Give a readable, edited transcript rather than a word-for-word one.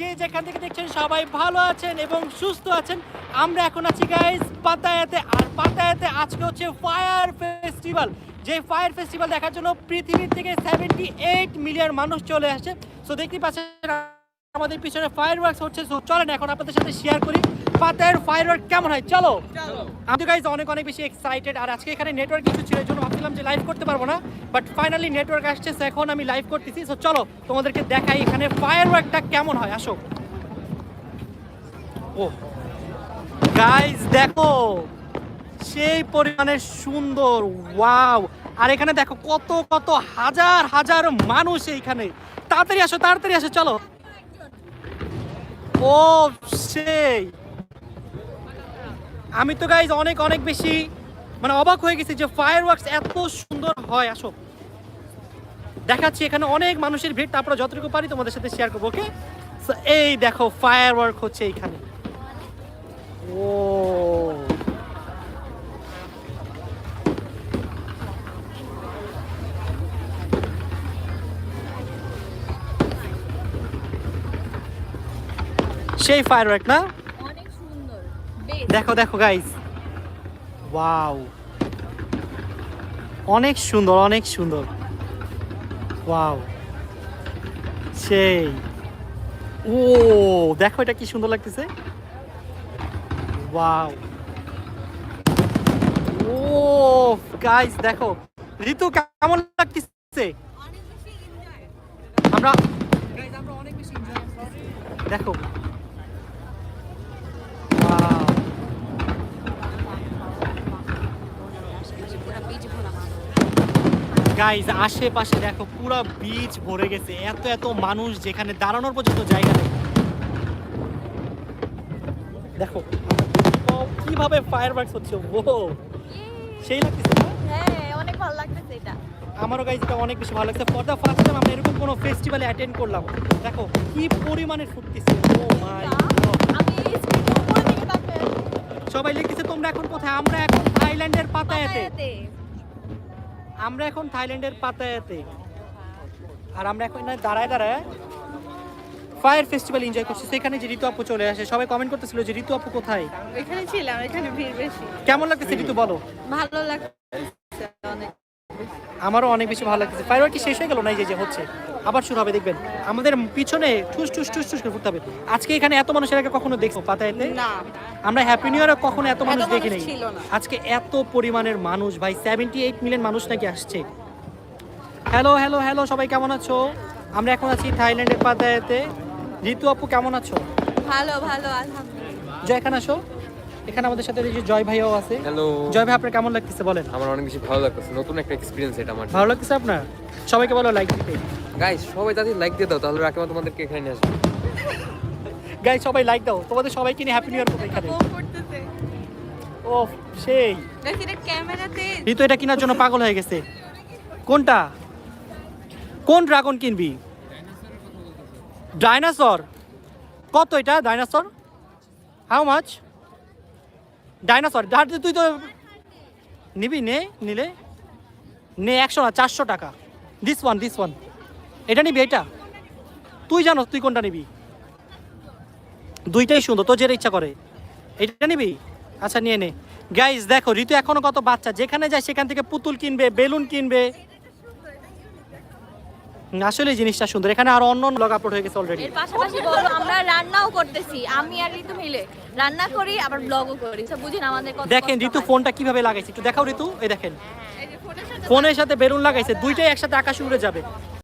যে যেখান থেকে দেখছেন সবাই ভালো আছেন এবং সুস্থ আছেন। আমরা এখন আছি গাইস পাতায়াতে, আর পাতায়াতে আজকে হচ্ছে ফায়ার ফেস্টিভ্যাল। যে ফায়ার ফেস্টিভ্যাল দেখার জন্য পৃথিবীর থেকে 78 মিলিয়ন মানুষ চলে আসছে। সো দেখতেই পাচ্ছেন আমাদের পিছনে ফায়ার ওয়ার্কস হচ্ছে। সো চলেন এখন আপনাদের সাথে শেয়ার করি পাতায়ার ফায়ার ওয়ার্ক কেমন হয়। চলো। আমি গাইজ অনেক বেশি এক্সাইটেড। আর আজকে এখানে নেটওয়ার্ক ইস্যু ছিল, এর জন্য ভাবছিলাম যে লাইভ করতে পারবো না, বাট ফাইনালি নেটওয়ার্ক আসছে। এখন আমি লাইভ করতেছি। সো চলো তোমাদেরকে দেখাই এখানে ফায়ার ওয়ার্কটা কেমন হয়। আসো। ও গাইজ দেখো সেই পরিমাণে সুন্দর, ওয়াও। আর এখানে দেখো কত কত হাজার হাজার মানুষ এইখানে। তাড়াতাড়ি আসো, তাড়াতাড়ি আসো, চলো। ও সেই আমি তো গাইজ অনেক বেশি মানে অবাক হয়ে গেছি যে ফায়ার ওয়ার্কস এত সুন্দর হয়। আসো দেখাচ্ছি, এখানে অনেক মানুষের ভিড়, তারপরে যতটুকু পারি তোমাদের সাথে শেয়ার করবো। ওকে, এই দেখো ফায়ার ওয়ার্ক হচ্ছে এইখানে। ও সেই ফায়ার ওয়ার্ক না, অনেক সুন্দর। দেখো দেখো গাইজ, ওয়াও অনেক সুন্দর, অনেক সুন্দর, ওয়াও সেই। ও দেখো এটা কি সুন্দর লাগতেছে, ওয়াও। ও গাইজ দেখো, ঋতু কেমন লাগতেছে? আমরা অনেক বেশি এনজয় দেখো, ওয়াও। গাইজ আশেপাশে দেখো পুরো বিচ ভরে গেছে, এত এত মানুষ যেখানে দাঁড়ানোর পর্যন্ত জায়গা নেই। দেখো কিভাবে ফায়ার ওয়ার্কস হচ্ছে, ও সেই লাগতেছে না? হ্যাঁ, অনেক ভালো লাগতেছে এটা। আমারও গাইজ এটা অনেক বেশি ভালো লাগছে। ফর দ্য ফার্স্ট টাইম আমরা এরকম কোনো ফেস্টিভ্যালে অ্যাটেন্ড করলাম। দেখো কি পরিমাণে ফুটতেছে, ও মাই গড। আমি এই স্ক্রিনের উপরে দিকে তাকিয়ে সবাই লিখতেছে তোমরা এখন কোথায়? আমরা এখন থাইল্যান্ডের পাতায়াতে। পাতায়াতে। আমরা এখন থাইল্যান্ডের পাতায়াতে, আর আমরা এখন দাঁড়ায় দাঁড়ায় ফায়ার ফেস্টিভ্যাল এনজয় করছি। সেখানে যে ঋতু আপু চলে আসে, সবাই কমেন্ট করতেছিল যে ঋতু আপু কোথায়। এখানে ছিলাম, এখানে ভিড় বেশি। কেমন লাগতেছে ঋতু বলো? ভালো লাগতেছে অনেক। আমারও অনেক বেশি ভালো লাগতেছে। ফায়ার ওয়ার্ক কি শেষ হয়ে গেল? না, এই যে হচ্ছে, আবার শুরু হবে, দেখবেন আমাদের পিছনে ঠুস ঠুস ঠুস ঠুস করে ফুটতে হবে। আজকে এখানে এত মানুষের আগে কখনো দেখছো পাতায়াতে? না, আমরা হ্যাপি নিউ ইয়ারে কখনো এত মানুষ এত দেখি মানুষ নাই। ছিল না। আজকে এত পরিমাণের মানুষ ভাই, 78 মিলিয়ন মানুষ নাকি আসছে। হ্যালো হ্যালো হ্যালো, সবাই কেমন আছো? আমরা এখন আছি থাইল্যান্ডের পাতায়াতে। ঋতু আপু কেমন আছো? ভালো ভালো আলহামদুলিল্লাহ। জয়, এখানে আসো। এখানে আমাদের সাথে এই যে জয় ভাইও আছে। হ্যালো। জয় ভাই, আপনার কেমন লাগতেছে বলেন? আমার অনেক বেশি ভালো লাগতেছে, নতুন একটা এক্সপিরিয়েন্স এটা আমার। ভালো লাগতেছে আপনার? সবাইকে বলো লাইক দিতে। গাইস সবাই তাদের লাইক দিয়ে দাও, তাহলে রাকিমা তোমাদেরকে এখানে নিয়ে আসবে। গাইস সবাই লাইক দাও, তোমাদের সবাইকে নিয়ে হ্যাপি নিউ ইয়ার করবো এখানে। ও করতেছে। ও সেই গাইস এটা ক্যামেরাতে। ঋতু এটা কেনার জন্য পাগল হয়ে গেছে। কোনটা? কোন ড্রাগন কিনবি? ডাইনোসর? কত এটা ডাইনোসর? How much? ডাইনোসর তুই তো নিবি, নিলে নে 100 না 400 টাকা। দিস ওয়ান এটা নিবি? এটা তুই জানো তুই কোনটা নিবি? দুইটাই সুন্দর, তোর যেটা ইচ্ছা করে। এটা নিবি? আচ্ছা নিয়ে নে। গাইজ দেখো ঋতু এখনো কত বাচ্চা, যেখানে যায় সেখান থেকে পুতুল কিনবে, বেলুন কিনবে। আসলে জিনিসটা সুন্দর। এখানে আর অন্য ব্লগ আপলোড হয়ে গেছে অলরেডি। এর পাশাপাশি বলো আমরা রান্নাও করতেছি, আমি আর ঋতু মিলে রান্না করি আবার ব্লগও করি। সব বুঝিন আমাদের কত দেখেন কষ্ট ঋতু হয়। ফোনটা কিভাবে লাগাইছে, একটু দেখাও ঋতু। এই দেখেন এই যে ফোনের সাথে ফোনের সাথে বেলুন লাগাইছে, দুইটাই একসাথে আকাশে উড়ে যাবে।